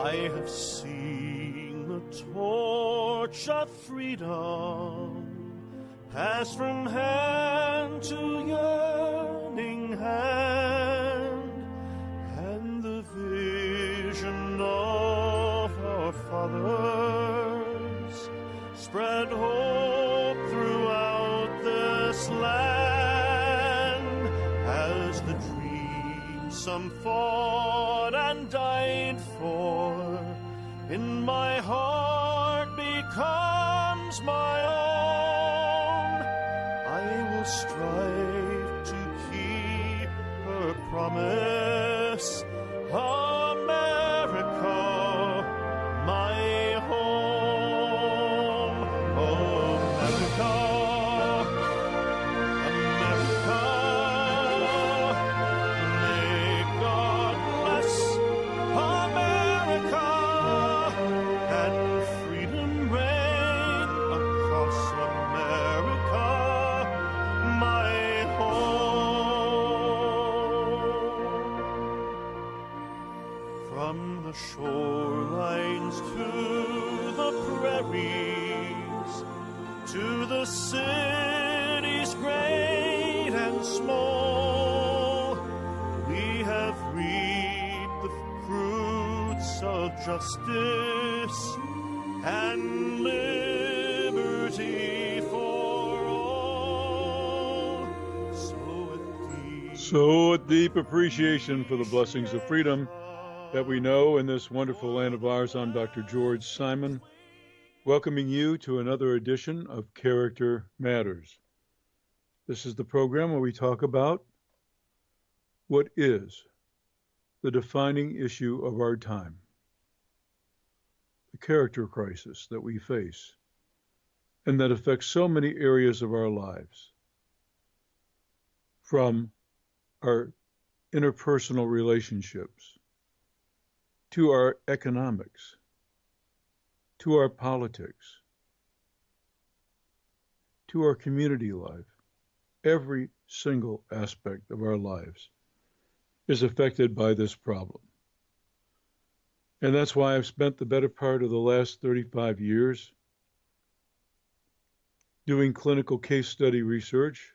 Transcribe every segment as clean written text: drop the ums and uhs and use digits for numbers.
I have seen the torch of freedom pass from hand to yearning hand, and the vision of our fathers spread hope throughout this land, as the dream some fought and died for in my heart becomes my own. I will strive to keep her promise, America, my home. America, America, may God bless America, and freedom reign across America, my home. From the shorelines to the prairies, to the cities great and small, we have reaped the fruits of justice and liberty for all. So a deep appreciation for the blessings of freedom that we know in this wonderful land of ours. I'm Dr. George Simon, welcoming you to another edition of Character Matters. This is the program where we talk about what is the defining issue of our time, the character crisis that we face and that affects so many areas of our lives, from our interpersonal relationships to our economics, to our politics, to our community life. Every single aspect of our lives is affected by this problem. And that's why I've spent the better part of the last 35 years doing clinical case study research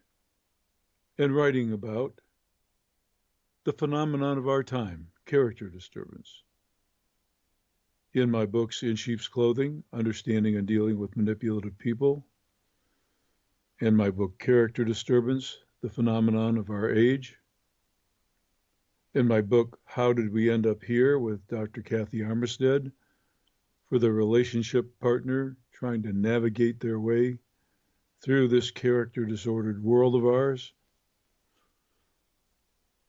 and writing about the phenomenon of our time, character disturbance. In my books, In Sheep's Clothing, Understanding and Dealing with Manipulative People, and my book, Character Disturbance, The Phenomenon of Our Age, in my book, How Did We End Up Here, with Dr. Kathy Armistead, for the relationship partner trying to navigate their way through this character-disordered world of ours,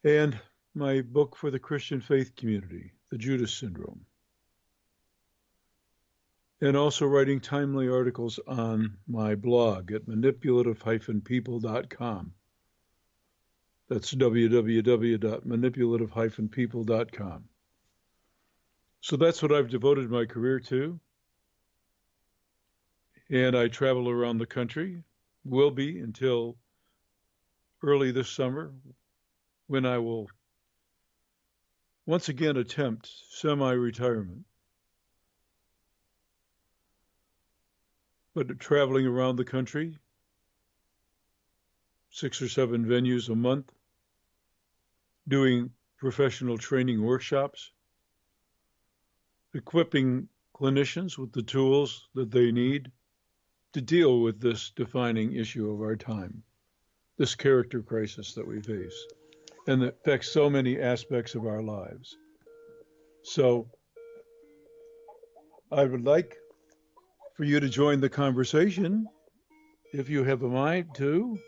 and my book for the Christian faith community, The Judas Syndrome, and also writing timely articles on my blog at manipulative-people.com. That's www.manipulative-people.com. So that's what I've devoted my career to. And I travel around the country, will be until early this summer, when I will once again attempt semi-retirement. But traveling around the country, 6 or 7 venues a month, doing professional training workshops, equipping clinicians with the tools that they need to deal with this defining issue of our time, this character crisis that we face, and that affects so many aspects of our lives. So I would like for you to join the conversation if you have a mind to.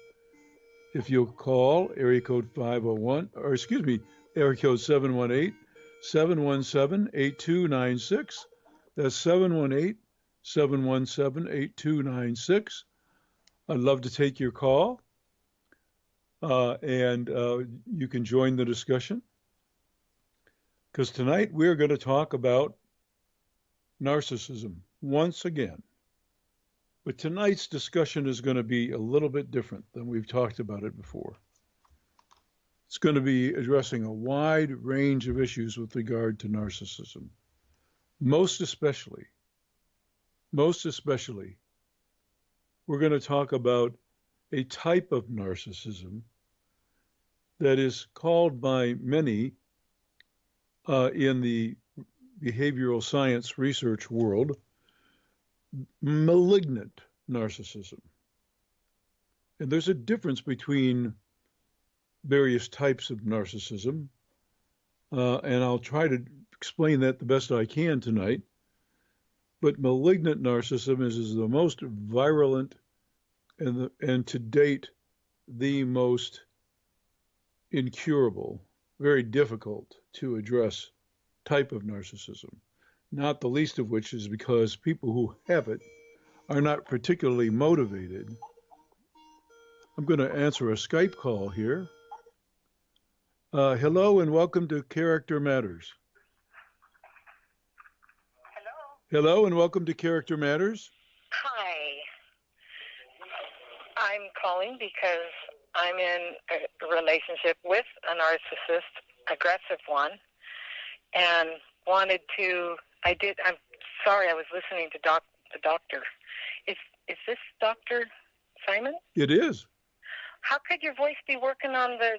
If you'll call area code 718-717-8296. That's 718-717-8296. I'd love to take your call, and you can join the discussion. Because tonight we're going to talk about narcissism once again. But tonight's discussion is going to be a little bit different than we've talked about it before. It's going to be addressing a wide range of issues with regard to narcissism. Most especially, we're going to talk about a type of narcissism that is called by many in the behavioral science research world malignant narcissism. And there's a difference between various types of narcissism, and I'll try to explain that the best I can tonight. But malignant narcissism is the most virulent and to date the most incurable, very difficult to address type of narcissism, not the least of which is because people who have it are not particularly motivated. I'm going to answer a Skype call here. Hello and welcome to Character Matters. Hello and welcome to Character Matters. Hi. I'm calling because I'm in a relationship with a narcissist, aggressive one, and I'm sorry, I was listening to the doctor. Is this Dr. Simon? It is. How could your voice be working on the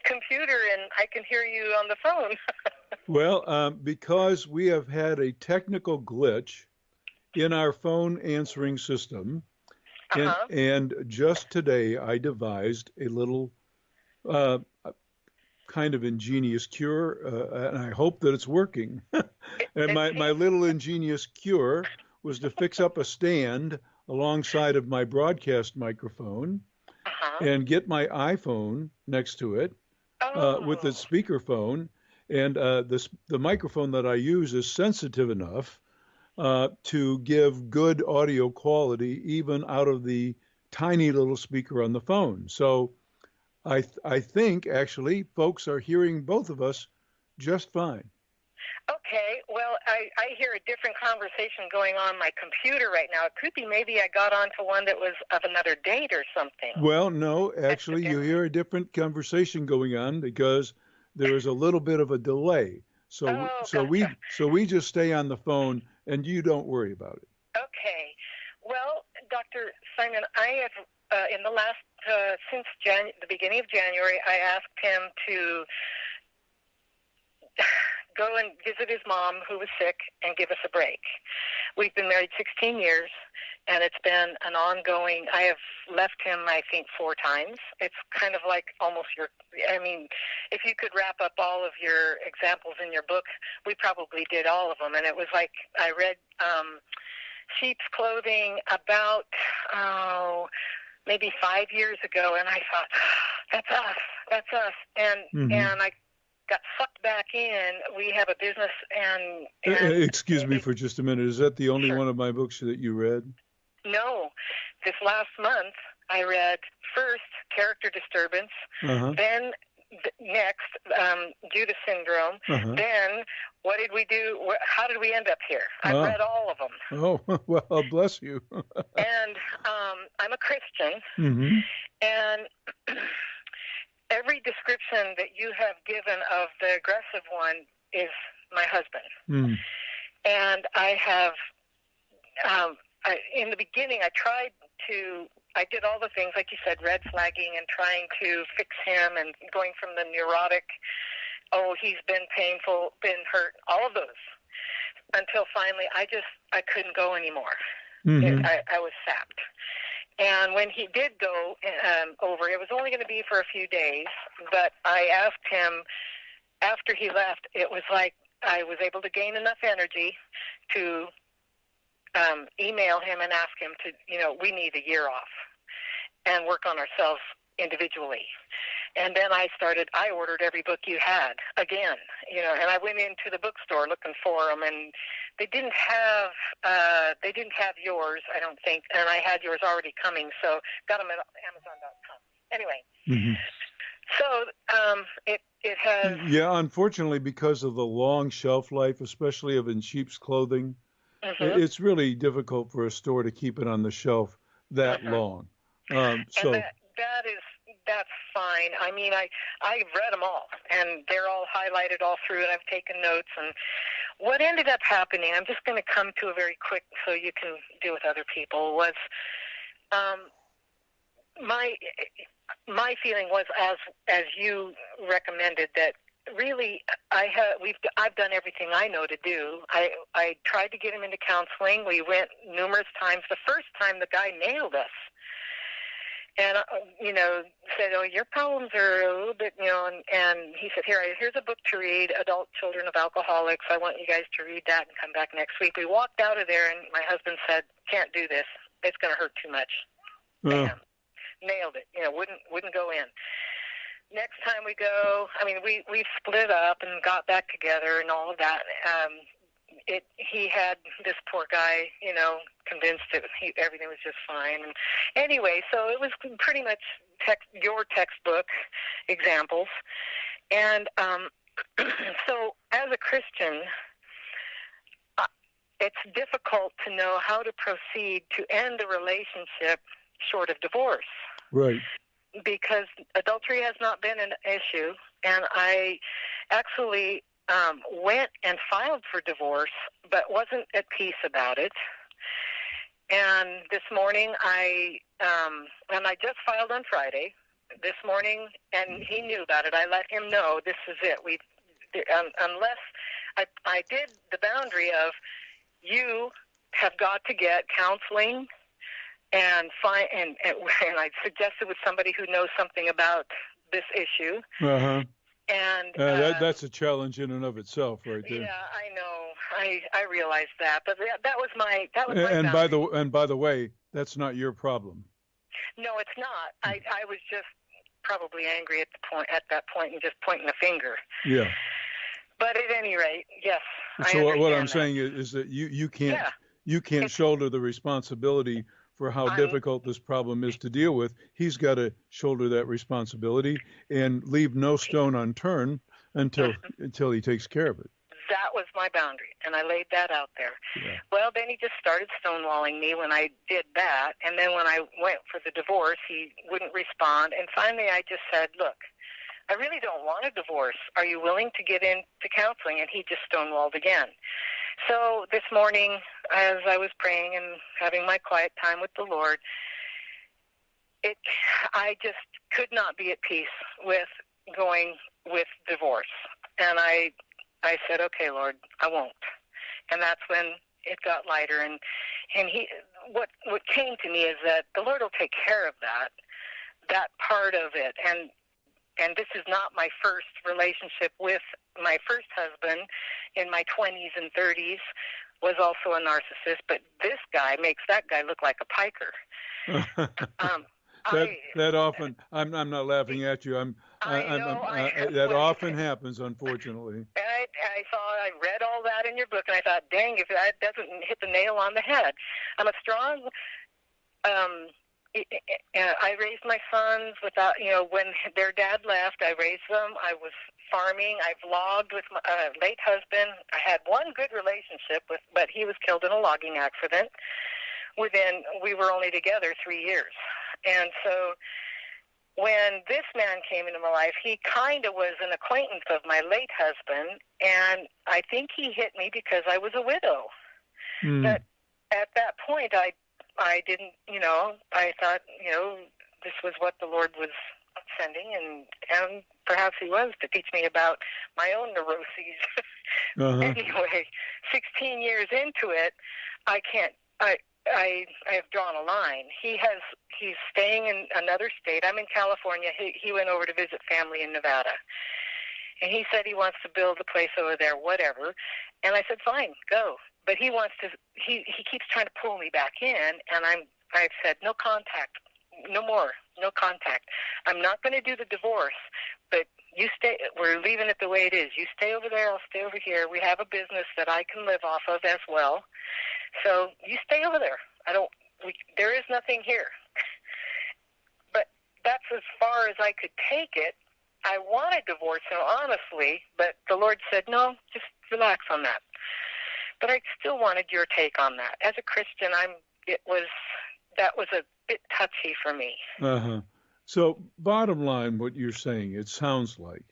computer and I can hear you on the phone? Well, because we have had a technical glitch in our phone answering system, and just today I devised a little kind of ingenious cure, and I hope that it's working. And my little ingenious cure was to fix up a stand alongside of my broadcast microphone and get my iPhone next to it with the speakerphone. And the microphone that I use is sensitive enough to give good audio quality even out of the tiny little speaker on the phone. So I think actually folks are hearing both of us just fine. Okay, well, I hear a different conversation going on my computer right now. It could be maybe I got onto one that was of another date or something. Well, no, actually you hear a different conversation going on because there is a little bit of a delay. So gotcha. we just stay on the phone and you don't worry about it. Okay. Well, Dr. Simon, I have in the last since the beginning of January, I asked him to go and visit his mom who was sick and give us a break. We've been married 16 years, and it's been an ongoing, I have left him, I think, 4 times. It's kind of like almost if you could wrap up all of your examples in your book, we probably did all of them. And it was like I read Sheep's Clothing about, maybe 5 years ago, and I thought, that's us. And I got sucked back in. We have a business and excuse me for just a minute. Is that the only Sure. one of my books that you read? No. This last month, I read first Character Disturbance, then next Judas Syndrome, then What Did We Do? How Did We End Up Here? I read all of them. Oh, well, bless you. And I'm a Christian, and every description that you have given of the aggressive one is my husband. And I have, in the beginning, I did all the things, like you said, red flagging and trying to fix him and going from the neurotic, he's been painful, been hurt, all of those, until finally I couldn't go anymore. I was sapped. And when he did go over, it was only going to be for a few days, but I asked him, after he left, it was like I was able to gain enough energy to email him and ask him to, we need a year off and work on ourselves individually. And then I ordered every book you had again, and I went into the bookstore looking for them, and they didn't have yours, I don't think, and I had yours already coming, so got them at Amazon.com. Anyway, so it has. Yeah, unfortunately, because of the long shelf life, especially of In Sheep's Clothing, it's really difficult for a store to keep it on the shelf that long. So that's fine. I mean, I've read them all, and they're all highlighted all through, and I've taken notes. And what ended up happening, I'm just going to come to a very quick so you can deal with other people, was my feeling was as you recommended, that really I've done everything I know to do. I tried to get him into counseling. We went numerous times. The first time the guy nailed us. And, said, oh, your problems are a little bit, and he said, here's a book to read, Adult Children of Alcoholics. I want you guys to read that and come back next week. We walked out of there, and my husband said, can't do this. It's going to hurt too much. Bam. Nailed it. Wouldn't go in. Next time we go, we split up and got back together and all of that. He had this poor guy, convinced that everything was just fine. And anyway, so it was pretty much your textbook examples. And so as a Christian, it's difficult to know how to proceed to end a relationship short of divorce. Right. Because adultery has not been an issue, and I actually went and filed for divorce, but wasn't at peace about it. And this morning, I just filed on Friday. This morning, and he knew about it. I let him know this is it. Unless I did the boundary of, you have got to get counseling, and I suggested with somebody who knows something about this issue. Uh-huh. And that's a challenge in and of itself, right there. Yeah, I know. I realized that, but that was my and boundary. by the way, that's not your problem. No, it's not. I was just probably angry at that point and just pointing the finger. Yeah. But at any rate, yes. So what I'm that. saying is that you can't shoulder the responsibility for how difficult this problem is to deal with. He's got to shoulder that responsibility and leave no stone unturned until he takes care of it. That was my boundary, and I laid that out there. Yeah. Well, then he just started stonewalling me when I did that, and then when I went for the divorce, he wouldn't respond, and finally I just said, look, I really don't want a divorce. Are you willing to get into counseling? And he just stonewalled again. So this morning, as I was praying and having my quiet time with the Lord, I just could not be at peace with going with divorce. And I said, okay, Lord, I won't. And that's when it got lighter. And what came to me is that the Lord will take care of that part of it. And this is not my first relationship with my first husband. In my 20s and 30s was also a narcissist, but this guy makes that guy look like a piker. That often, I'm not laughing at you. That often happens, unfortunately. I read all that in your book, and I thought, dang, if that doesn't hit the nail on the head. I'm a strong. I raised my sons without, when their dad left, I raised them. I was farming. I vlogged with my late husband. I had one good relationship but he was killed in a logging accident. We were only together 3 years. And so when this man came into my life, he kind of was an acquaintance of my late husband, and I think he hit me because I was a widow. But at that point, I didn't, I thought, this was what the Lord was sending, and perhaps he was to teach me about my own neuroses. Anyway, 16 years into it, I have drawn a line. He's staying in another state. I'm in California. He went over to visit family in Nevada. And he said he wants to build a place over there, whatever. And I said, fine, go. But he keeps trying to pull me back in, and I've said, no contact, no more, no contact. I'm not going to do the divorce, but you stay. We're leaving it the way it is. You stay over there, I'll stay over here. We have a business that I can live off of as well. So you stay over there. There is nothing here. But that's as far as I could take it. I want a divorce, honestly, but the Lord said, no, just relax on that. But I still wanted your take on that. As a Christian, that was a bit touchy for me. So bottom line, what you're saying, it sounds like,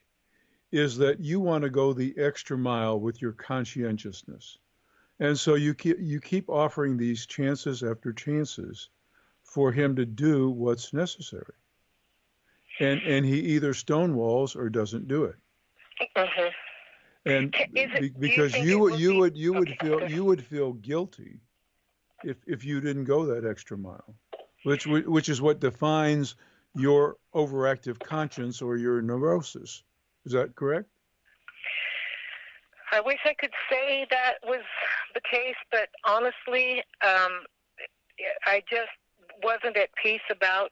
is that you want to go the extra mile with your conscientiousness. And so you keep offering these chances after chances for him to do what's necessary. And he either stonewalls or doesn't do it. Mm-hmm. And because you would feel guilty if you didn't go that extra mile, which is what defines your overactive conscience or your neurosis. Is that correct? I wish I could say that was the case, but honestly, I just wasn't at peace about,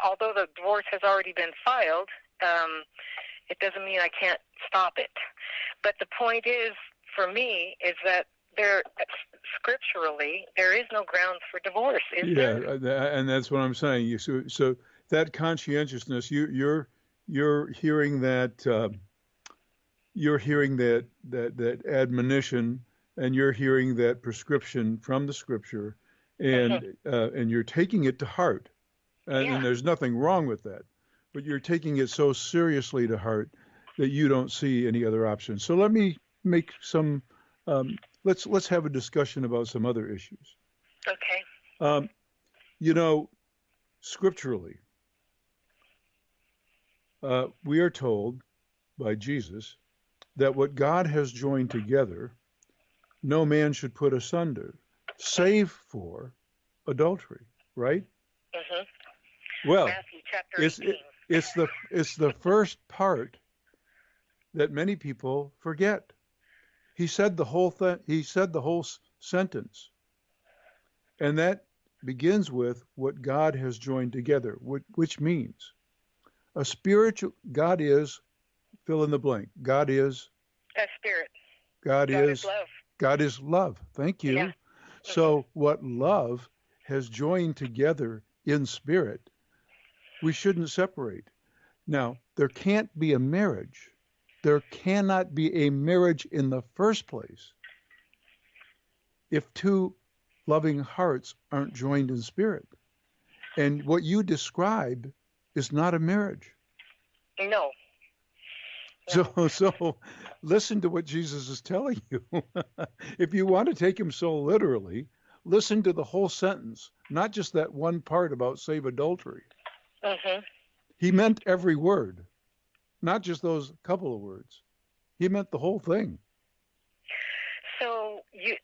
although the divorce has already been filed, it doesn't mean I can't stop it. But the point is, for me, is that scripturally, there is no grounds for divorce, is there? And that's what I'm saying. So that conscientiousness, you're hearing that. You're hearing that admonition, and you're hearing that prescription from the Scripture, and you're taking it to heart, and there's nothing wrong with that, but you're taking it so seriously to heart that you don't see any other options. So let me make some. Let's have a discussion about some other issues. Okay. Scripturally, we are told by Jesus that what God has joined together, no man should put asunder, save for adultery, right? Mm-hmm. Well, Matthew chapter 18. it's the first part that many people forget. He said the whole thing. He said the whole sentence, and that begins with what God has joined together, which means a spiritual. God is. Fill in the blank. God is a spirit. God is love. God is love. Thank you. Yeah. So what love has joined together in spirit, we shouldn't separate. Now, there can't be a marriage. There cannot be a marriage in the first place if two loving hearts aren't joined in spirit. And what you describe is not a marriage. No. So listen to what Jesus is telling you. If you want to take him so literally, listen to the whole sentence, not just that one part about save adultery. Mm-hmm. He meant every word, not just those couple of words. He meant the whole thing. So you're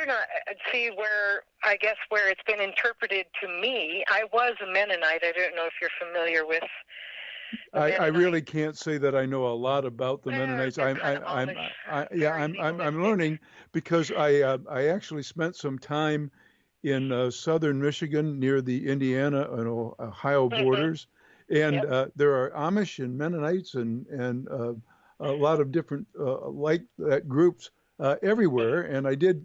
not, see where it's been interpreted to me. I was a Mennonite. I don't know if you're familiar with I really can't say that I know a lot about the Mennonites. I'm learning because I actually spent some time in southern Michigan near the Indiana and Ohio borders, and there are Amish and Mennonites and a lot of different like that groups everywhere, and I did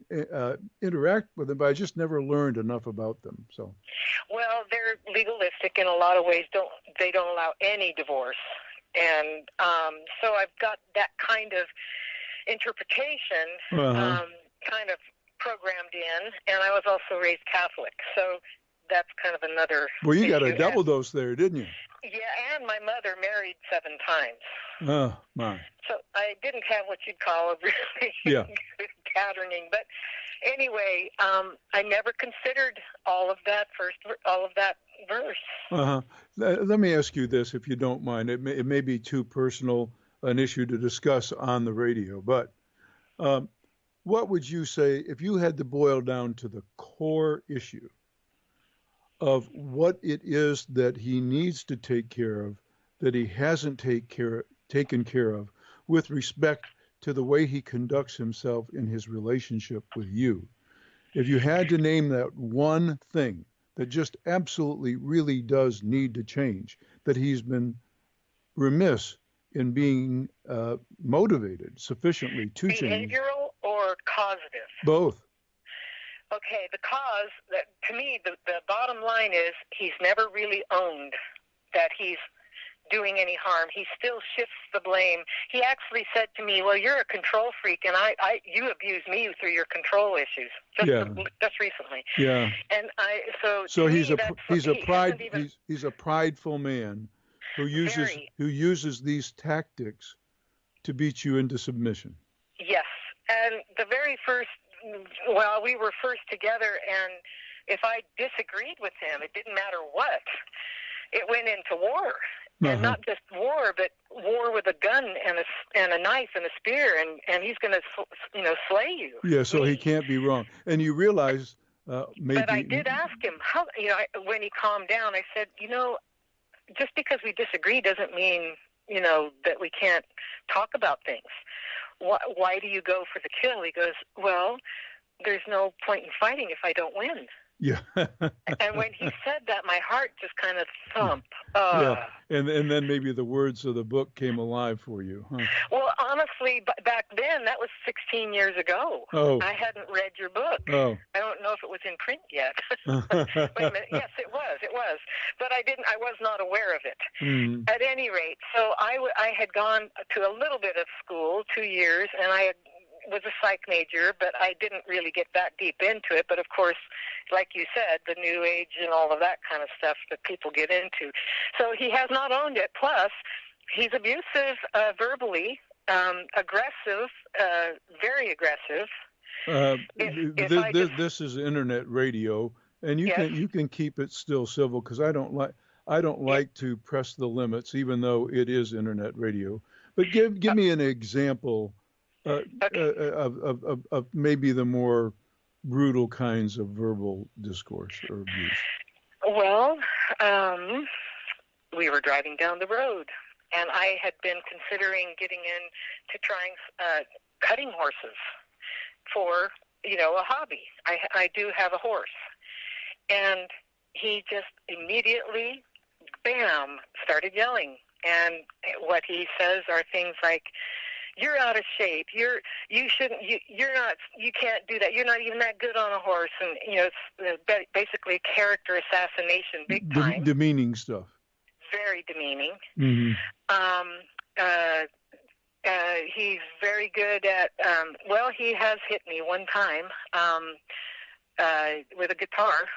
interact with them, but I just never learned enough about them. So. Well, they're legalistic in a lot of ways. They don't allow any divorce, and so I've got that kind of interpretation kind of programmed in, and I was also raised Catholic, so that's kind of another. Well, you got a double dose there, didn't you? Yeah, and my mother married 7 times. Oh my! So I didn't have what you'd call a really good patterning, but anyway, I never considered all of that verse. Let me ask you this, if you don't mind. It may be too personal an issue to discuss on the radio, but what would you say if you had to boil down to the core issue of what it is that he needs to take care of that he hasn't taken care of with respect to the way he conducts himself in his relationship with you? If you had to name that one thing that just absolutely really does need to change, that he's been remiss in being motivated sufficiently to change. Behavioral or causative? Both. Okay, the cause, to me, the bottom line is he's never really owned that he's doing any harm. He still shifts the blame. He actually said to me, well, you're a control freak, and you abuse me through your control issues, just recently. Yeah. And so he's a prideful man Very. who uses these tactics to beat you into submission. Yes. And the very first, well, we were first together, and if I disagreed with him, it didn't matter what. It went into war. And not just war, but war with a gun and a knife and a spear, and he's going to, slay you. Yeah, so he can't be wrong. And you realize maybe. But I did ask him how. When he calmed down, I said, just because we disagree doesn't mean that we can't talk about things. Why do you go for the kill? He goes, well, there's no point in fighting if I don't win. Yeah. And when he said that, my heart just kind of thumped. Yeah. And then maybe the words of the book came alive for you, huh? Well, honestly, back then, that was 16 years ago. Oh. I hadn't read your book. Oh. I don't know if it was in print yet. Wait a minute. Yes, it was. But I was not aware of it. Mm. At any rate, so I had gone to a little bit of school, 2 years, and I was a psych major, but I didn't really get that deep into it. But of course, like you said, the New Age and all of that kind of stuff that people get into. So he has not owned it. Plus, he's abusive verbally, aggressive, very aggressive. This is internet radio, and you can keep it still civil, because I don't like to press the limits, even though it is internet radio. But give me an example. Of maybe the more brutal kinds of verbal discourse or abuse. Well, we were driving down the road, and I had been considering getting into trying cutting horses for, a hobby. I do have a horse. And he just immediately, bam, started yelling. And what he says are things like, you're out of shape. You can't do that. You're not even that good on a horse. And, it's basically character assassination, big time. Demeaning stuff. Very demeaning. Mm-hmm. He's very good at, he has hit me one time with a guitar.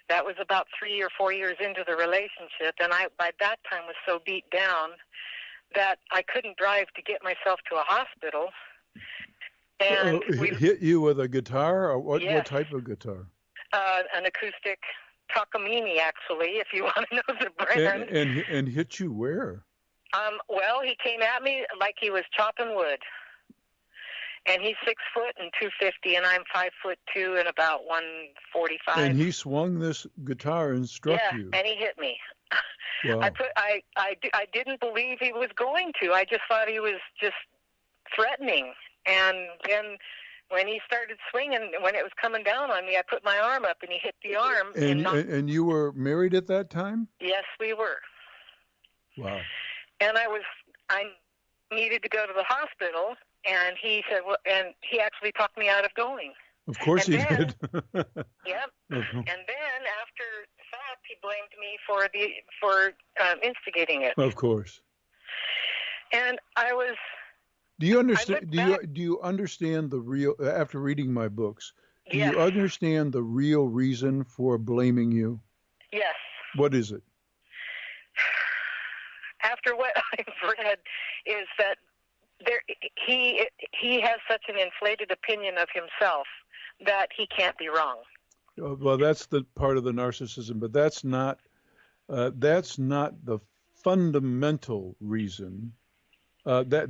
That was about 3 or 4 years into the relationship. And I, by that time, was so beat down that I couldn't drive to get myself to a hospital. And hit you with a guitar, or what? Yes. What type of guitar? An acoustic Takamine, actually, if you want to know the brand. And hit you where? He came at me like he was chopping wood. And he's 6 foot and 250, and I'm 5'2" and about 145. And he swung this guitar and struck you. Yeah, and he hit me. Wow. I didn't believe he was going to. I just thought he was just threatening. And then when he started swinging, when it was coming down on me, I put my arm up, and he hit the arm. And you were married at that time? Yes, we were. Wow. And I needed to go to the hospital, and he said, well, and he actually talked me out of going. Of course he did. Yep. And then after the fact, he blamed me for instigating it. Of course. And I was. Do you understand? Do you understand the real? After reading my books, do you understand the real reason for blaming you? Yes. What is it? After what I've read, is that he has such an inflated opinion of himself that he can't be wrong. Well, that's the part of the narcissism, but that's not the fundamental reason. That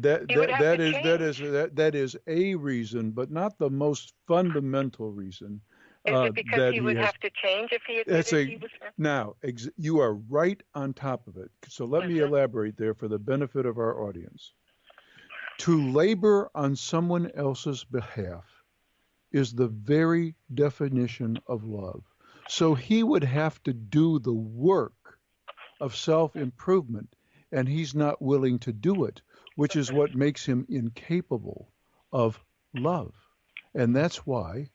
is a reason, but not the most fundamental reason. Is it because he would have to change if he admitted he was wrong? Now, you are right on top of it. So let me elaborate there for the benefit of our audience. To labor on someone else's behalf is the very definition of love. So he would have to do the work of self-improvement, and he's not willing to do it, which is what makes him incapable of love. And that's why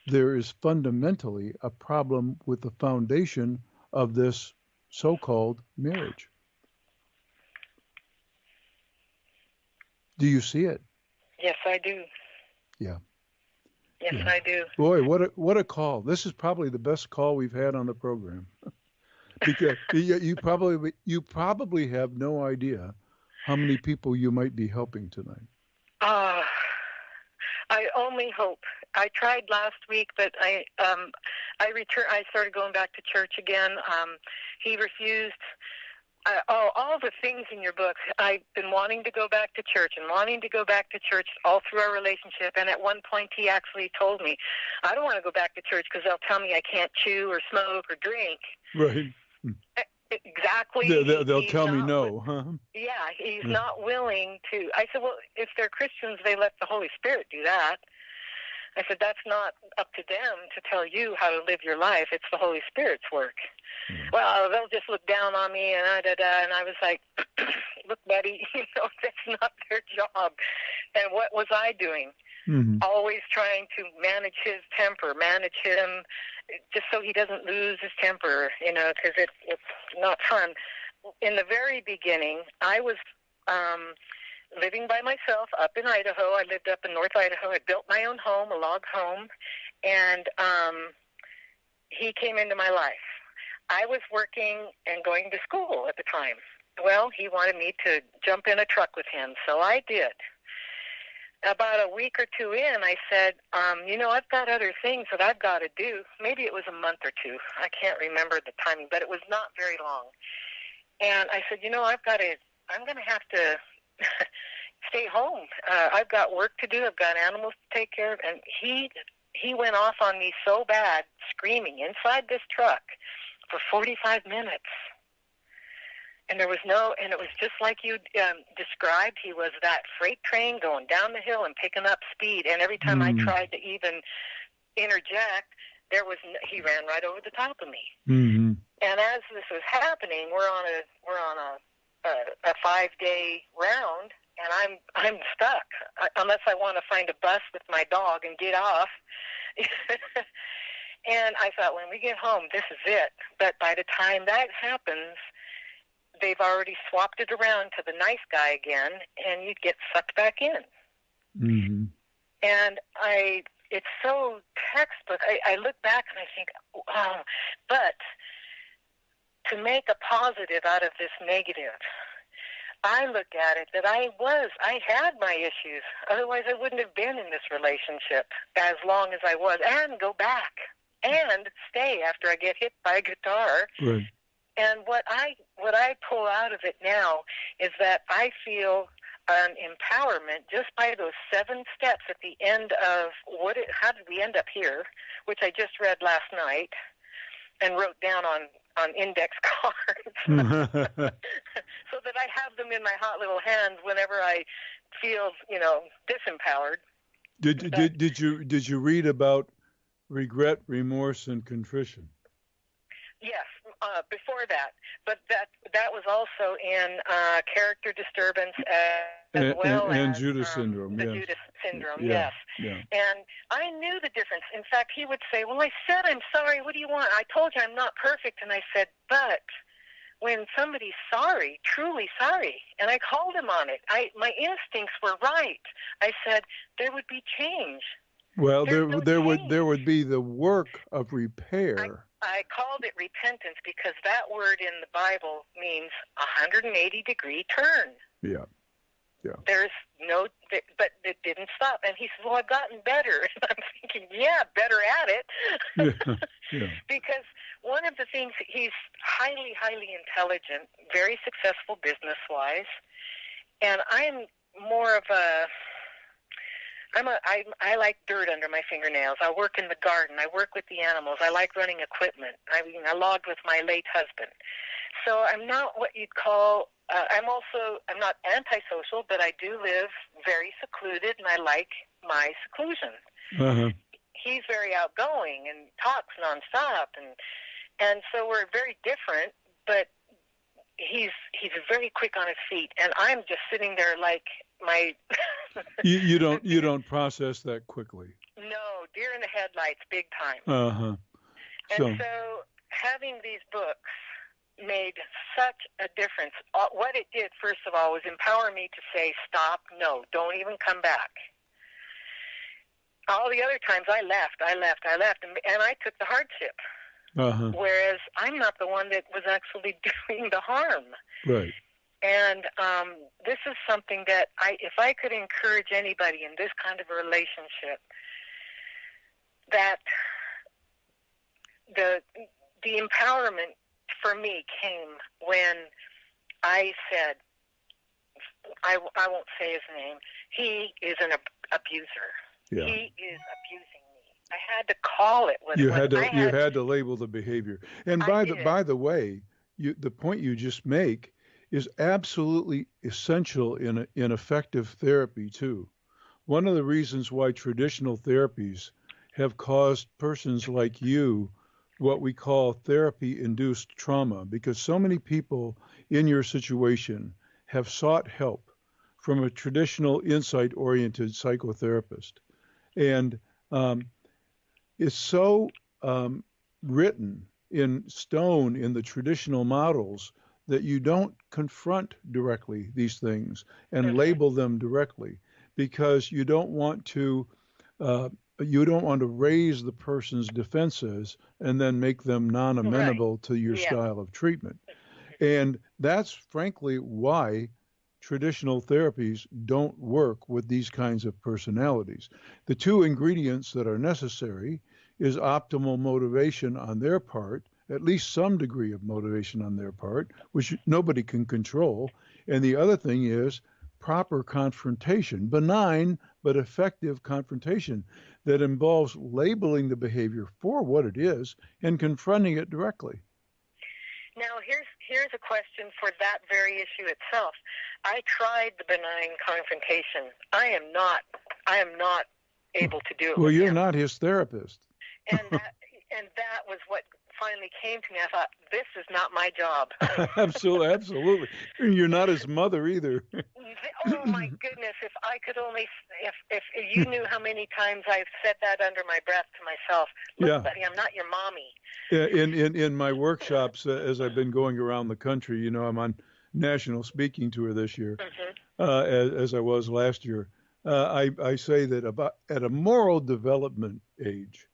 there is fundamentally a problem with the foundation of this so-called marriage. Do you see it? Yes, I do. Yeah. Yes, I do. Boy, what a call. This is probably the best call we've had on the program. Because you probably have no idea how many people you might be helping tonight. I only hope. I tried last week, but I started going back to church again. He refused. All the things in your book. I've been wanting to go back to church and wanting to go back to church all through our relationship. And at one point, he actually told me, "I don't want to go back to church because they'll tell me I can't chew or smoke or drink." Right. Exactly. They'll tell me no, huh? Yeah, he's not willing to. I said, well, if they're Christians, they let the Holy Spirit do that. I said, that's not up to them to tell you how to live your life. It's the Holy Spirit's work. Well, they'll just look down on me and and I was like, look, buddy, that's not their job. And what was I doing? Mm-hmm. Always trying to manage his temper, manage him, just so he doesn't lose his temper, because it's not fun. In the very beginning, I was living by myself up in Idaho. I lived up in North Idaho. I built my own home, a log home, and he came into my life. I was working and going to school at the time. Well, he wanted me to jump in a truck with him, so I did. About a week or two in, I said, I've got other things that I've got to do. Maybe it was a month or two. I can't remember the timing, but it was not very long. And I said, I'm going to have to stay home. I've got work to do. I've got animals to take care of. And he went off on me so bad, screaming inside this truck for 45 minutes. And it was just like you described. He was that freight train going down the hill and picking up speed. And every time I tried to even interject, he ran right over the top of me. Mm-hmm. And as this was happening, we're on a 5-day round, and I'm stuck unless I want to find a bus with my dog and get off. And I thought, when we get home, this is it. But by the time that happens, they've already swapped it around to the nice guy again, and you get sucked back in. Mm-hmm. And it's so textbook. I look back and I think, wow. But to make a positive out of this negative, I look at it that I had my issues. Otherwise, I wouldn't have been in this relationship as long as I was, and go back and stay after I get hit by a guitar. Right. And what I pull out of it now is that I feel an empowerment just by those 7 steps at the end of how did we end up here, which I just read last night and wrote down on index cards so that I have them in my hot little hands whenever I feel, disempowered. Did you read about regret, remorse, and contrition? Yes, before that, but that was also in character disturbance as well and as Judas syndrome. The yes. Judas syndrome, Yeah. yes. Yeah. And I knew the difference. In fact, he would say, "Well, I said I'm sorry. What do you want? I told you I'm not perfect." And I said, "But when somebody's sorry, truly sorry," and I called him on it. My instincts were right. I said there would be change. Well, There's there no would be the work of repair. I called it repentance because that word in the Bible means 180-degree turn. Yeah. There's but it didn't stop. And he says, "Well, I've gotten better." And I'm thinking, yeah, better at it. Yeah. Because one of the things, he's highly, highly intelligent, very successful business-wise. And I'm more of I like dirt under my fingernails. I work in the garden. I work with the animals. I like running equipment. I logged with my late husband. So I'm not what you'd call, I'm not antisocial, but I do live very secluded, and I like my seclusion. Uh-huh. He's very outgoing and talks nonstop, and so we're very different, but he's very quick on his feet, and I'm just sitting there like my... you don't process that quickly. No, deer in the headlights, big time. Uh-huh. And so having these books made such a difference. What it did, first of all, was empower me to say, stop, no, don't even come back. All the other times I left, and I took the hardship. Uh-huh. whereas I'm not the one that was actually doing the harm. Right. And this is something that if I could encourage anybody in this kind of a relationship, that the empowerment for me came when I said, I won't say his name, he is an abuser. Yeah. He is abusing me. I had to call it what You it was. had to label the behavior. And by the way, the point you just make is absolutely essential in effective therapy too. One of the reasons why traditional therapies have caused persons like you what we call therapy-induced trauma, because so many people in your situation have sought help from a traditional insight-oriented psychotherapist. And it's so written in stone in the traditional models that you don't confront directly these things and label them directly, because you don't want to raise the person's defenses and then make them non-amenable to your style of treatment. And that's frankly why traditional therapies don't work with these kinds of personalities. The two ingredients that are necessary is optimal motivation on their part, at least some degree of motivation on their part, which nobody can control. And the other thing is proper confrontation, benign but effective confrontation that involves labeling the behavior for what it is and confronting it directly. Now, here's a question for that very issue itself. I tried the benign confrontation. I am not able to do it. Well, you're not his therapist. And that was what finally came to me. I thought, this is not my job. Absolutely. You're not his mother either. Oh my goodness! If I could only, if you knew how many times I've said that under my breath to myself. Look, buddy, I'm not your mommy. In my workshops, as I've been going around the country, I'm on national speaking tour this year, as I was last year. I say that at a moral development age,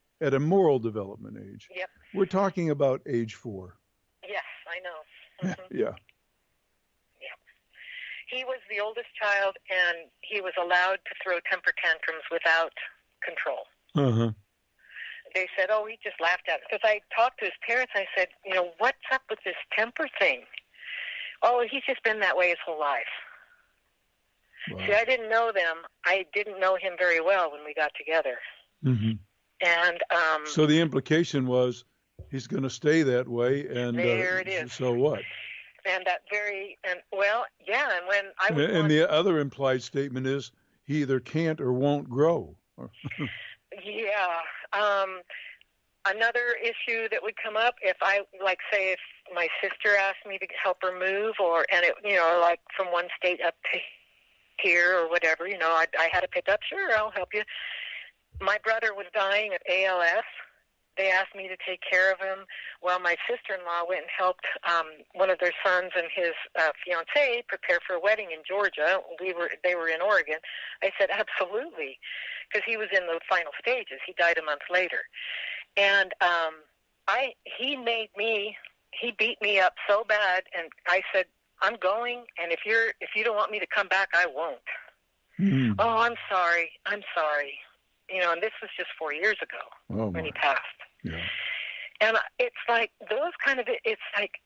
yep. We're talking about age 4. Yes, I know. Yeah. He was the oldest child, and he was allowed to throw temper tantrums without control. Uh-huh. They said, oh, he just laughed at it. Because I talked to his parents, I said, what's up with this temper thing? Oh, he's just been that way his whole life. Wow. See, I didn't know them. I didn't know him very well when we got together. Mm-hmm. And so the implication was he's going to stay that way, and there it is. So what? And and when I was and the other implied statement is he either can't or won't grow. Yeah. Another issue that would come up if if my sister asked me to help her move, like from one state up to here or whatever, I had to pick up. Sure, I'll help you. My brother was dying of ALS. They asked me to take care of him. Well, my sister-in-law went and helped one of their sons and his fiancée prepare for a wedding in Georgia. They were in Oregon. I said, absolutely, because he was in the final stages. He died a month later. And he beat me up so bad, and I said, I'm going, and if you don't want me to come back, I won't. Mm. Oh, I'm sorry. And this was just 4 years ago when he passed. Yeah. And it's like those it's like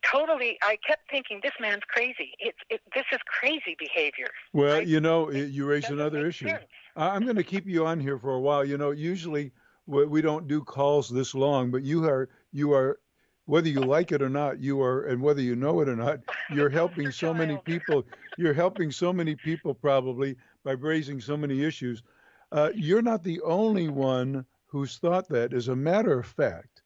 totally, I kept thinking, this man's crazy. This is crazy behavior. Well, you raise another issue. I'm going to keep you on here for a while. Usually we don't do calls this long, but you are, whether you like it or not, and whether you know it or not, you're helping so many people. You're helping so many people probably by raising so many issues. You're not the only one who's thought that. As a matter of fact,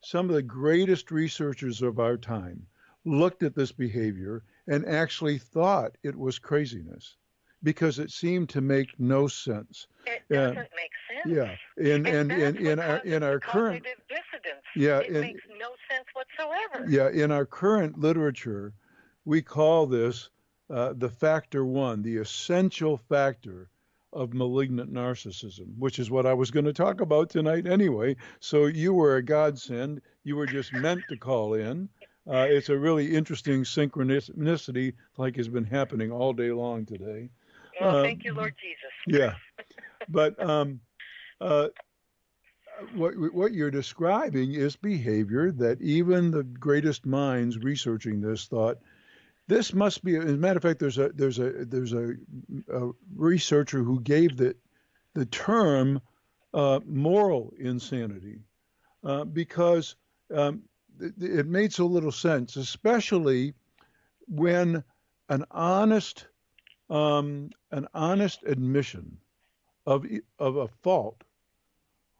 some of the greatest researchers of our time looked at this behavior and actually thought it was craziness because it seemed to make no sense. It doesn't make sense. Yeah, in our current dissidence. Yeah, it makes no sense whatsoever. Yeah, in our current literature, we call this the factor 1, the essential factor of malignant narcissism, which is what I was going to talk about tonight anyway. So you were a godsend. You were just meant to call in. It's a really interesting synchronicity, like has been happening all day long today. Well, thank you, Lord Jesus. Yeah, but what you're describing is behavior that even the greatest minds researching this thought this must be. As a matter of fact, there's a researcher who gave the term moral insanity because it made so little sense, especially when an honest admission of a fault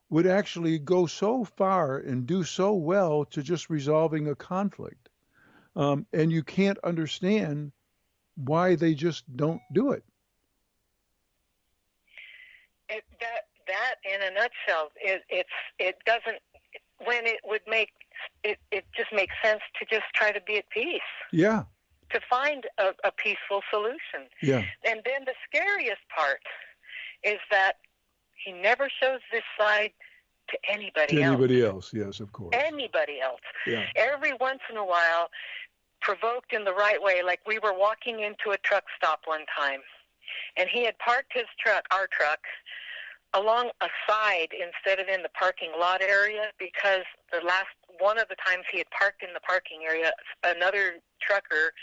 would actually go so far and do so well to just resolving a conflict. And you can't understand why they just don't do it. That in a nutshell, it doesn't, when it would make, it just makes sense to just try to be at peace. Yeah. To find a peaceful solution. Yeah. And then the scariest part is that he never shows this side to anybody else. Anybody else, yes, of course. Anybody else. Yeah. Every once in a while, provoked in the right way, like we were walking into a truck stop one time, and he had parked his truck, our truck, along a side instead of in the parking lot area, because one of the times he had parked in the parking area, another trucker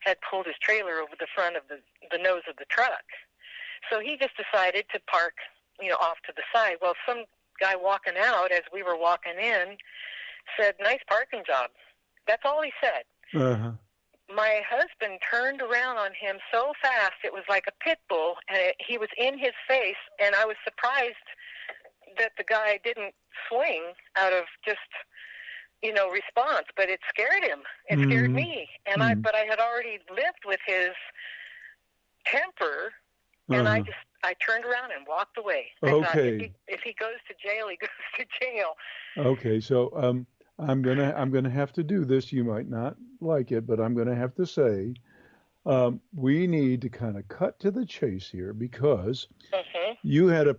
had pulled his trailer over the front of the nose of the truck. So he just decided to park, off to the side. Well, some guy walking out as we were walking in said, "Nice parking job." That's all he said. Uh-huh. My husband turned around on him so fast, it was like a pit bull, and he was in his face, and I was surprised that the guy didn't swing out of just, response, but it scared him. It scared me, and but I had already lived with his temper, and I turned around and walked away. I thought, if he goes to jail, he goes to jail. Okay, so I'm gonna have to do this. You might not like it, but I'm gonna have to say we need to kind of cut to the chase here because you had a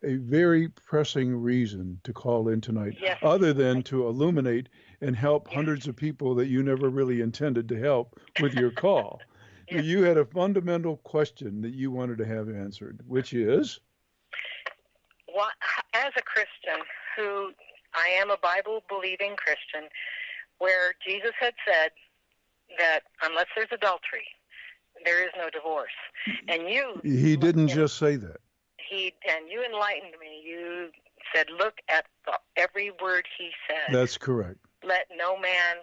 very pressing reason to call in tonight, yes. Other than to illuminate and help hundreds of people that you never really intended to help with your call. Yes. You had a fundamental question that you wanted to have answered, which is? As a Christian, who I am a Bible-believing Christian, where Jesus had said that unless there's adultery, there is no divorce. And He didn't just say that. And you enlightened me. You said, look at every word he said. That's correct. Let no man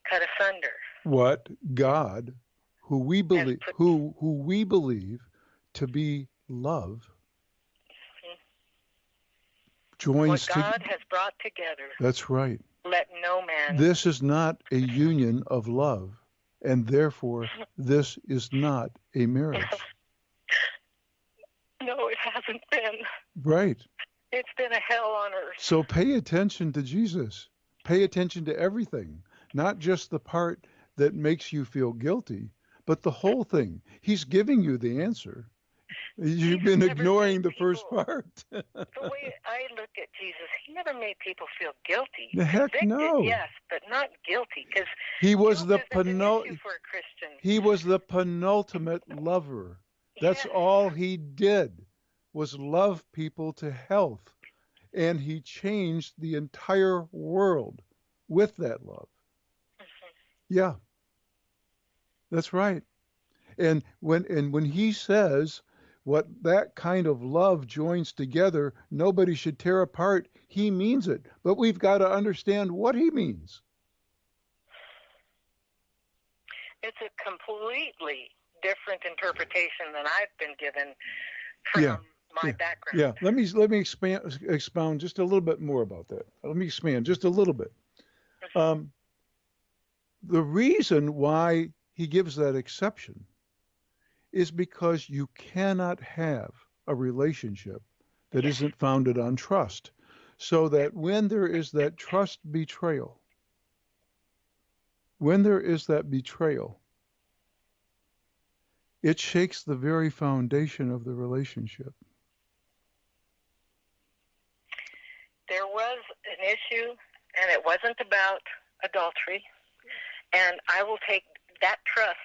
cut asunder. What God, who we believe, who we believe to be love, joins what God has brought together. That's right. Let no man. This is not a union of love, and therefore this is not a marriage. No, it hasn't been. Right. It's been a hell on earth. So pay attention to Jesus. Pay attention to everything, not just the part that makes you feel guilty, but the whole thing. He's giving you the answer. You've been ignoring the first part. The way I look at Jesus, he never made people feel guilty. The heck convicted, no. Yes, but not guilty, because he was for a Christian. He was the penultimate lover. That's all he did was love people to health, and he changed the entire world with that love. Yeah, that's right. And when he says what that kind of love joins together, nobody should tear apart, he means it. But we've got to understand what he means. It's a completely different interpretation than I've been given from my background. Yeah, let me expound just a little bit more about that. Let me expand just a little bit. The reason why he gives that exception is because you cannot have a relationship that isn't founded on trust. So that when there is that trust betrayal, it shakes the very foundation of the relationship. There was an issue, and it wasn't about adultery. And I will take that trust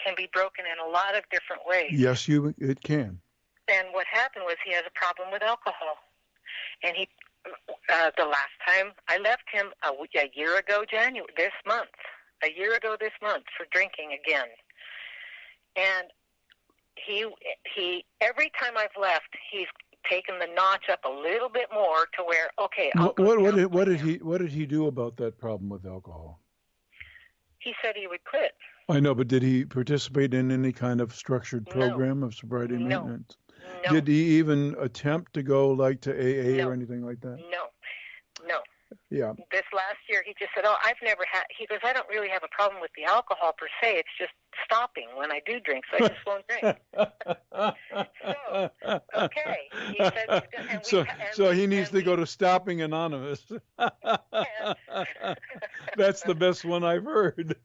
can be broken in a lot of different ways. Yes, it can. And what happened was he has a problem with alcohol. And he, the last time I left him a year ago, a year ago this month for drinking again. And he every time I've left, he's taken the notch up a little bit more to where, okay, I'll what did he do about that problem with alcohol? He said he would quit. I know, but did he participate in any kind of structured program of sobriety maintenance? No. Did he even attempt to go like to AA or anything like that? No. Yeah. This last year, he just said, he goes, I don't really have a problem with the alcohol per se. It's just stopping when I do drink, so I just won't drink. So, okay. He said, so he needs to go to Stopping Anonymous. That's the best one I've heard.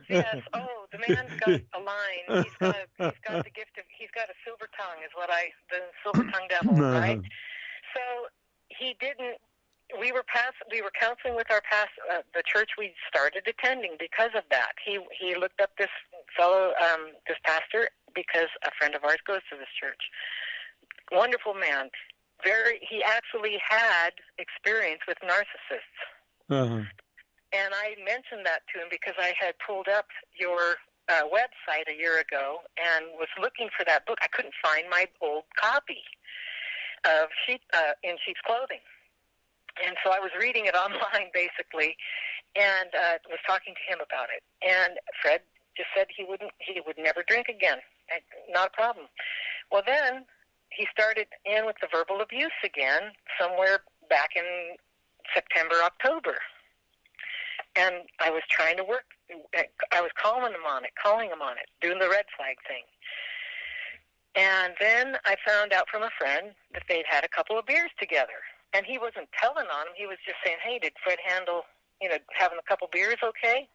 Yes. Oh, the man's got a line. He's got the gift of, he's got a silver tongue, the silver tongue devil, right? So he didn't. We were counseling with the church we started attending because of that. He looked up this fellow, this pastor, because a friend of ours goes to this church. Wonderful man. He actually had experience with narcissists. Uh-huh. And I mentioned that to him because I had pulled up your website a year ago and was looking for that book. I couldn't find my old copy of In Sheep's Clothing. And so I was reading it online, basically, and was talking to him about it. And Fred just said he would never drink again. Not a problem. Well, then he started in with the verbal abuse again somewhere back in September, October. And I was trying to work. I was calling him on it, doing the red flag thing. And then I found out from a friend that they'd had a couple of beers together. And he wasn't telling on him. He was just saying, hey, did Fred handle, having a couple beers okay?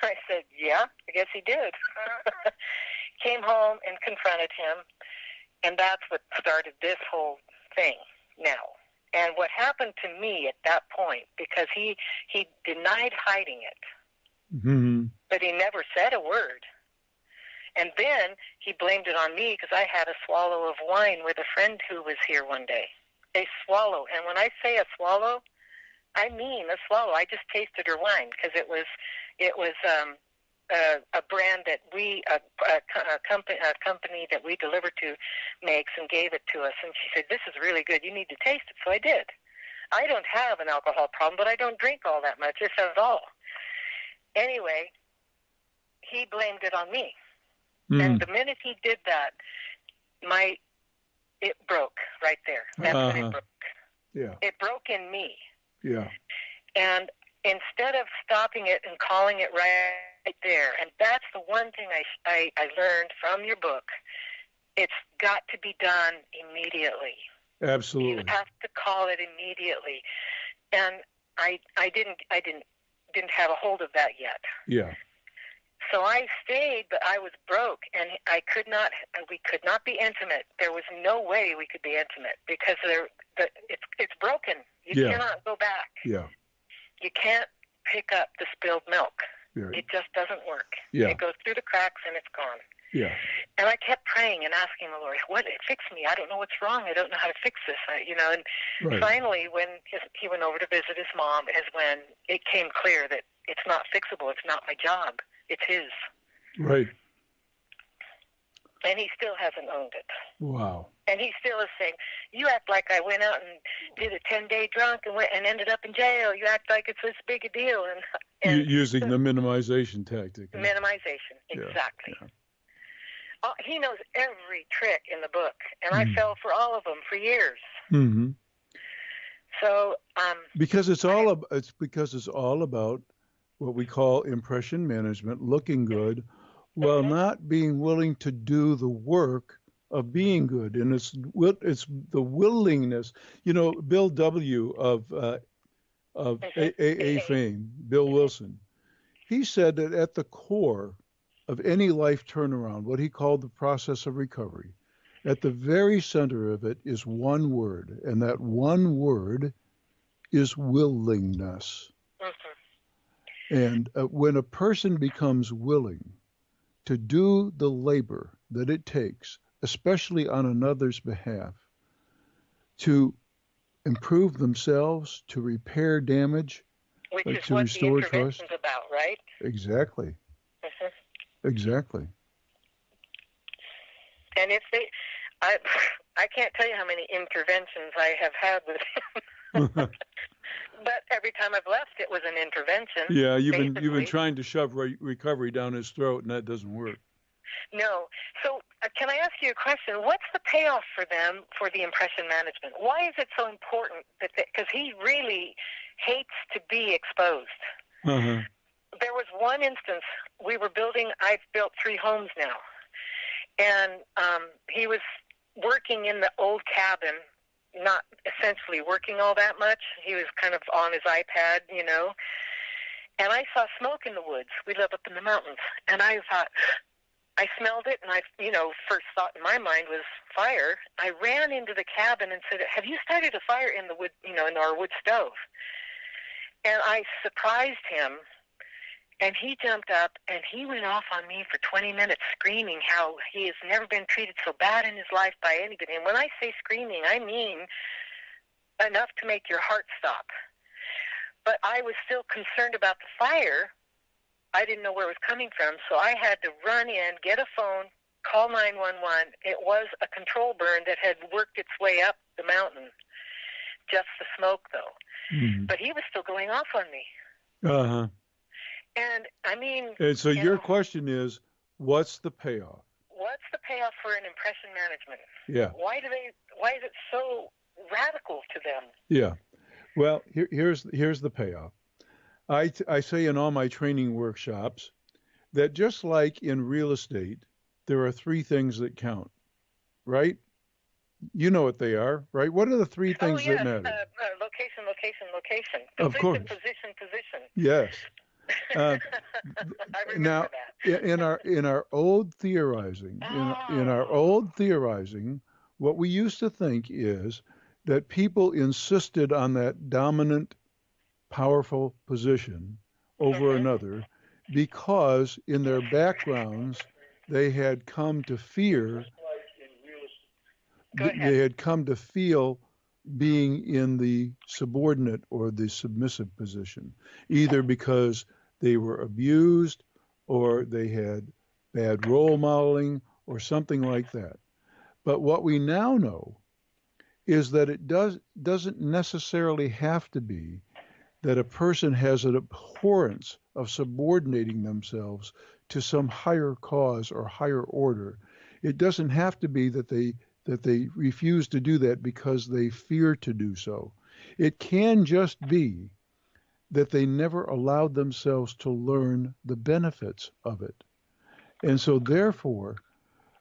I said, yeah, I guess he did. Came home and confronted him. And that's what started this whole thing now. And what happened to me at that point, because he denied hiding it, mm-hmm. but he never said a word. And then he blamed it on me because I had a swallow of wine with a friend who was here one day. A swallow. And when I say a swallow, I mean a swallow. I just tasted her wine because it was a brand that a company that we deliver to makes and gave it to us. And she said, this is really good. You need to taste it. So I did. I don't have an alcohol problem, but I don't drink all that much, if at all. Anyway, he blamed it on me. And the minute he did that, it broke right there. That's when it broke. Yeah. It broke in me. Yeah. And instead of stopping it and calling it right there, and that's the one thing I learned from your book, it's got to be done immediately. Absolutely. You have to call it immediately. And I didn't have a hold of that yet. Yeah. So I stayed, but I was broke, and we could not be intimate. There was no way we could be intimate because it's broken. You cannot go back. Yeah. You can't pick up the spilled milk. Right. It just doesn't work. Yeah. It goes through the cracks and it's gone. Yeah. And I kept praying and asking the Lord, fix me. I don't know what's wrong. I don't know how to fix this. And finally, when he went over to visit his mom, is when it came clear that it's not fixable. It's not my job. It's his. Right. And he still hasn't owned it. Wow. And he still is saying, you act like I went out and did a 10-day drunk and ended up in jail. You act like it's this big a deal. And using the minimization tactic. Minimization, exactly. Yeah. He knows every trick in the book, and I fell for all of them for years. Mm-hmm. So, because it's all about what we call impression management, looking good, while not being willing to do the work of being good. And it's the willingness. Bill W. of AA fame, Bill Wilson, he said that at the core of any life turnaround, what he called the process of recovery, at the very center of it is one word, and that one word is willingness. Mm-hmm. And when a person becomes willing to do the labor that it takes, especially on another's behalf, to improve themselves, to repair damage, Which is to what the restore intervention's trust. about, right? Exactly. Mm-hmm. Exactly. And if they, I can't tell you how many interventions I have had with him. But every time I've left, it was an intervention. Yeah, you've basically. been trying to shove recovery down his throat, and that doesn't work. No. So can I ask you a question? What's the payoff for them for the impression management? Why is it so important? Because he really hates to be exposed. Uh-huh. There was one instance, I've built 3 homes now, and he was working in the old cabin, not essentially working all that much. He was kind of on his iPad, and I saw smoke in the woods. We live up in the mountains, and I thought, I smelled it, and first thought in my mind was fire. I ran into the cabin and said, "Have you started a fire in the wood, in our wood stove?" And I surprised him, and he jumped up, and he went off on me for 20 minutes screaming how he has never been treated so bad in his life by anybody. And when I say screaming, I mean enough to make your heart stop. But I was still concerned about the fire. I didn't know where it was coming from, so I had to run in, get a phone, call 911. It was a control burn that had worked its way up the mountain. Just the smoke, though. Mm-hmm. But he was still going off on me. Uh-huh. And, I mean... And so your question is, what's the payoff? What's the payoff for an impression management? Yeah. Why is it so radical to them? Yeah. Well, here's the payoff. I say in all my training workshops that just like in real estate, there are 3 things that count, right? You know what they are, right? What are the 3 things that matter? Location, location, location. Of course. Position. Yes. I remember Now, that. in our old theorizing, in our old theorizing, what we used to think is that people insisted on that dominant, powerful position over another because in their backgrounds they had come to fear, they had come to feel being in the subordinate or the submissive position, either because they were abused or they had bad role modeling or something like that. But what we now know is that it doesn't necessarily have to be that a person has an abhorrence of subordinating themselves to some higher cause or higher order. It doesn't have to be that they refuse to do that because they fear to do so. It can just be that they never allowed themselves to learn the benefits of it. And so therefore,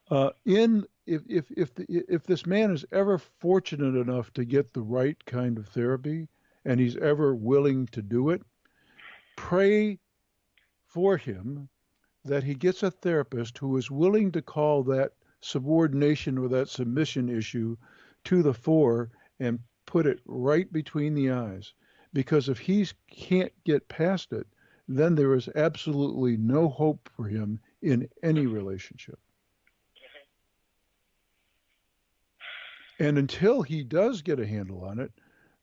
if this man is ever fortunate enough to get the right kind of therapy, and he's ever willing to do it, pray for him that he gets a therapist who is willing to call that subordination or that submission issue to the fore and put it right between the eyes. Because if he can't get past it, then there is absolutely no hope for him in any relationship. And until he does get a handle on it,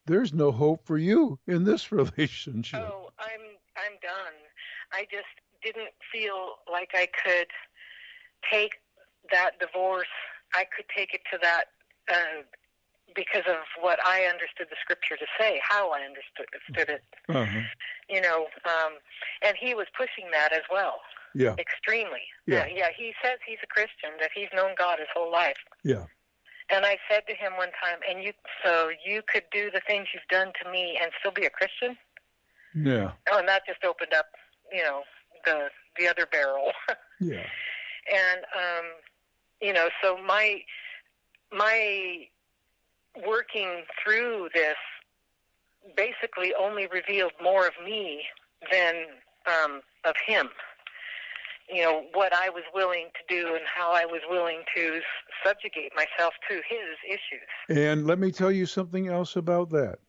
there's no hope for you in this relationship. Oh, I'm done. I just didn't feel like I could take that divorce. I could take it to that because of what I understood the scripture to say, how I understood it. Uh-huh. And he was pushing that as well. Yeah. Extremely. Yeah. He says he's a Christian, that he's known God his whole life. Yeah. And I said to him one time, so you could do the things you've done to me and still be a Christian? Yeah. Oh, and that just opened up, the other barrel. Yeah. And, so my working through this basically only revealed more of me than of him. what I was willing to do and how I was willing to subjugate myself to his issues. And let me tell you something else about that.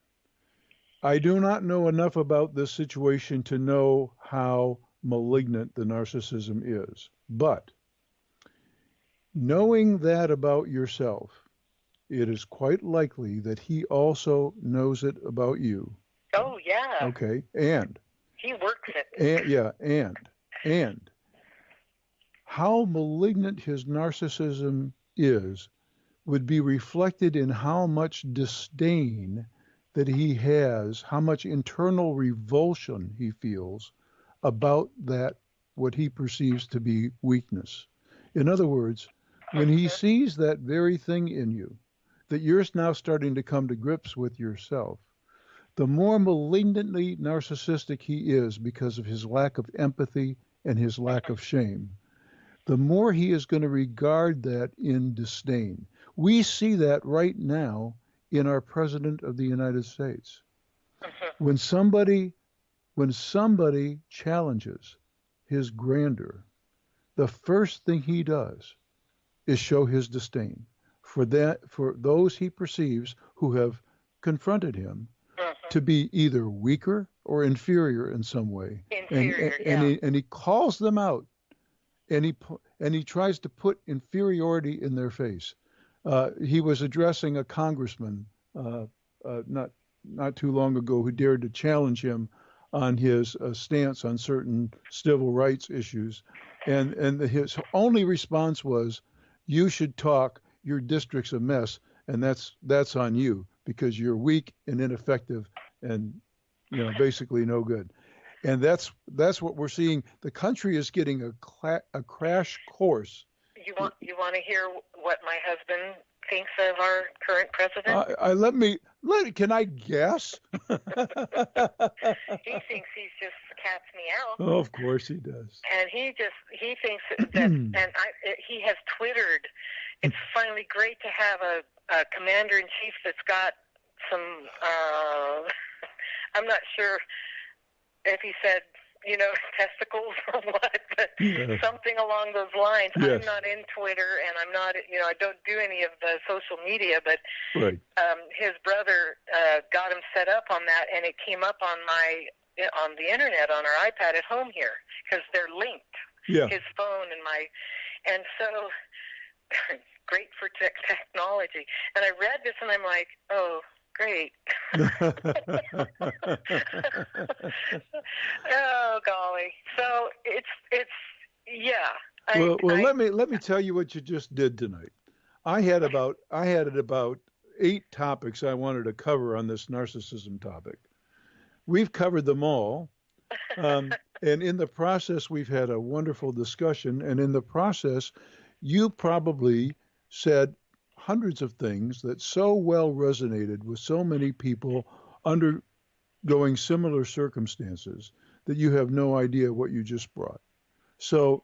I do not know enough about this situation to know how malignant the narcissism is. But knowing that about yourself, it is quite likely that he also knows it about you. Oh, yeah. Okay. And he works it. And how malignant his narcissism is would be reflected in how much disdain that he has, how much internal revulsion he feels about that, what he perceives to be weakness. In other words, when he sees that very thing in you, that you're now starting to come to grips with yourself, the more malignantly narcissistic he is because of his lack of empathy and his lack of shame, the more he is going to regard that in disdain. We see that right now in our President of the United States. When somebody challenges his grandeur, the first thing he does is show his disdain for those he perceives who have confronted him to be either weaker or inferior in some way. And he calls them out, and he tries to put inferiority in their face. He was addressing a congressman not too long ago who dared to challenge him on his stance on certain civil rights issues, and his only response was, "You should talk. Your district's a mess, and that's on you because you're weak and ineffective and basically no good." And that's what we're seeing. The country is getting a crash course. You want to hear what my husband thinks of our current president? Can I guess? He thinks he's just cat's meow. Oh, of course he does. And he thinks that, he has Twittered. It's finally great to have a commander-in-chief that's got some, I'm not sure if he said, testicles or what, but something along those lines. Yes. I'm not in Twitter, and I'm not, I don't do any of the social media, but right. His brother got him set up on that, and it came up on the internet on our iPad at home here, because they're linked, his phone and so great for technology. And I read this, and I'm like, oh, great. Oh, golly. So it's yeah. Let me tell you what you just did tonight. I had about 8 topics I wanted to cover on this narcissism topic. We've covered them all. And in the process, we've had a wonderful discussion. And in the process, you probably said hundreds of things that so well resonated with so many people undergoing similar circumstances that you have no idea what you just brought. So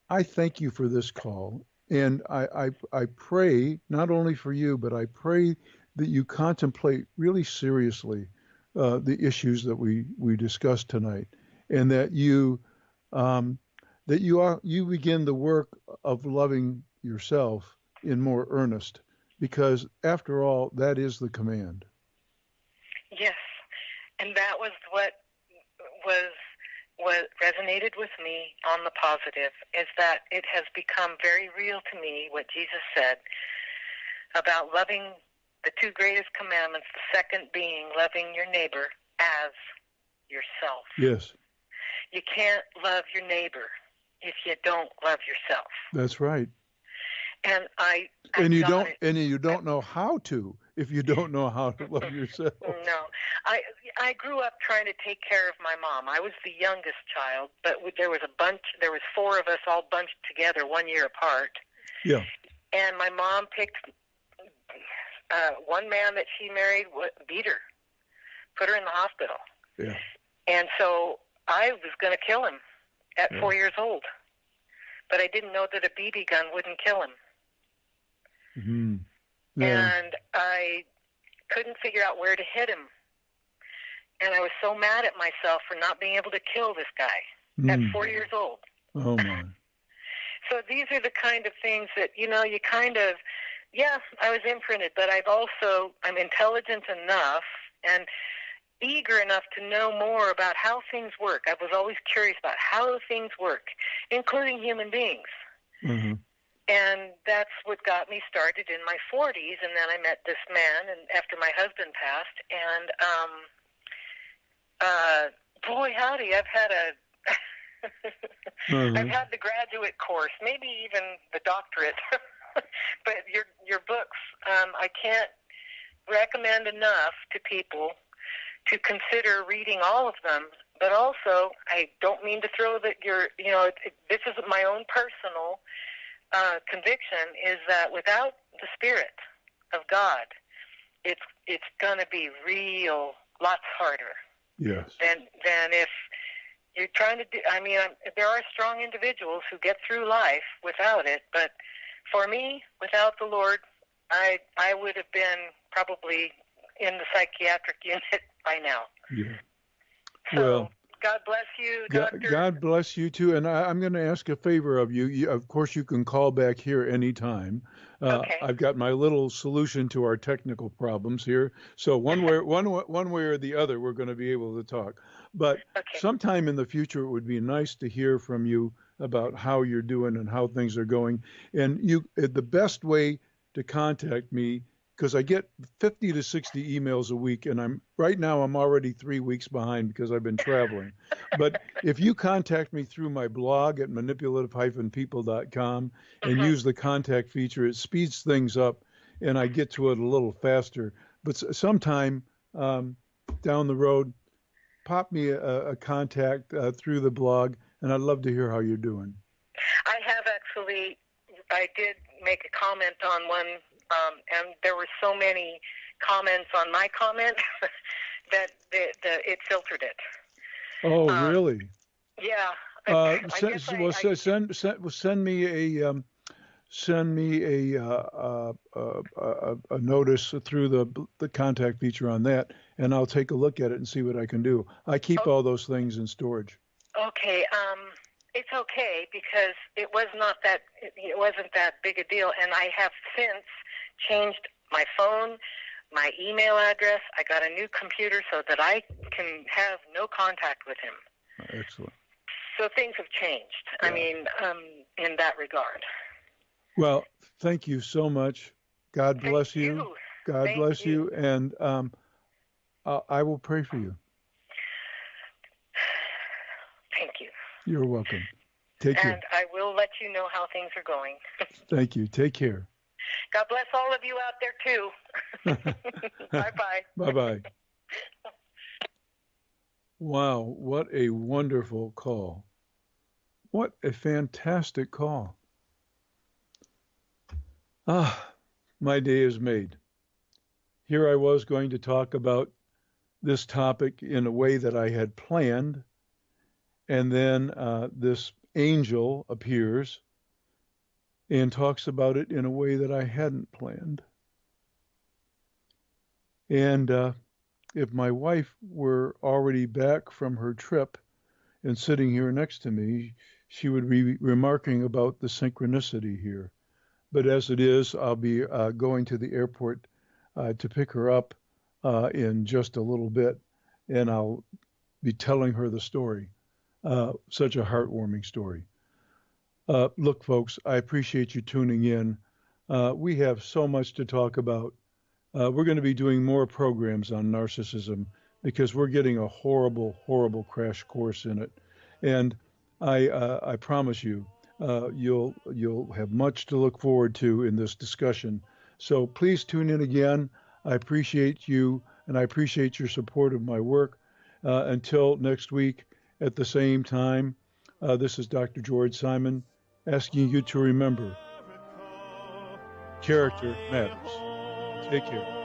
I thank you for this call. And I pray, not only for you, but I pray that you contemplate really seriously the issues that we discussed tonight, and that you begin the work of loving yourself in more earnest, because after all, that is the command. Yes, and that was what resonated with me on the positive, is that it has become very real to me what Jesus said about loving the 2 greatest commandments, the second being loving your neighbor as yourself. Yes. You can't love your neighbor if you don't love yourself. That's right. And you don't know how to if you don't know how to love yourself. No. I grew up trying to take care of my mom. I was the youngest child, but there was 4 of us all bunched together 1 year apart. Yeah. And my mom picked one man that she married, beat her, put her in the hospital. Yeah. And so I was going to kill him at 4 years old. But I didn't know that a BB gun wouldn't kill him. Mm-hmm. Yeah. And I couldn't figure out where to hit him. And I was so mad at myself for not being able to kill this guy at 4 years old. Oh, my. So these are the kind of things that, you kind of, yeah, I was imprinted, but I'm intelligent enough and eager enough to know more about how things work. I was always curious about how things work, including human beings. Mm-hmm. And that's what got me started in my 40s, and then I met this man, and after my husband passed, and boy, howdy, I've had Mm-hmm. I've had the graduate course, maybe even the doctorate. But your books, I can't recommend enough to people to consider reading all of them. But also, I don't mean to throw that this is my own personal conviction, is that without the Spirit of God, it's going to be lots harder. Yes. Than if you're trying to do. There are strong individuals who get through life without it, but for me, without the Lord, I would have been probably in the psychiatric unit by now. Yeah. So, Well, God bless you, Doctor. God bless you too. And I'm going to ask a favor of you. Of course, you can call back here anytime. Okay. I've got my little solution to our technical problems here. So one way or the other, we're going to be able to talk. But Okay. sometime in the future, it would be nice to hear from you about how you're doing and how things are going. And the best way to contact me, because I get 50 to 60 emails a week, and right now I'm already 3 weeks behind because I've been traveling. But if you contact me through my blog at manipulative-people.com and use the contact feature, it speeds things up, and I get to it a little faster. But sometime down the road, pop me a contact through the blog, and I'd love to hear how you're doing. I did make a comment on one, and there were so many comments on my comment that it filtered it. Oh, really? Yeah. Send me a notice through the contact feature on that, and I'll take a look at it and see what I can do. I keep all those things in storage. Okay. It's okay because it wasn't that big a deal, and I have since changed my phone, my email address. I got a new computer so that I can have no contact with him. Excellent. So things have changed. Yeah. In that regard. Well, thank you so much. God bless Thank you. God bless you, and I will pray for you. Thank you. You're welcome. Take care. And I will let you know how things are going. Thank you. Take care. God bless all of you out there, too. Bye-bye. Bye-bye. Wow, what a wonderful call. What a fantastic call. My day is made. Here I was going to talk about this topic in a way that I had planned, and then this angel appears and talks about it in a way that I hadn't planned. And if my wife were already back from her trip and sitting here next to me, she would be remarking about the synchronicity here. But as it is, I'll be going to the airport to pick her up in just a little bit, and I'll be telling her the story. Such a heartwarming story. Look, folks, I appreciate you tuning in. We have so much to talk about. We're going to be doing more programs on narcissism because we're getting a horrible, horrible crash course in it. And I promise you, you'll have much to look forward to in this discussion. So please tune in again. I appreciate you, and I appreciate your support of my work. Until next week at the same time, this is Dr. George Simon asking you to remember, character matters. Take care.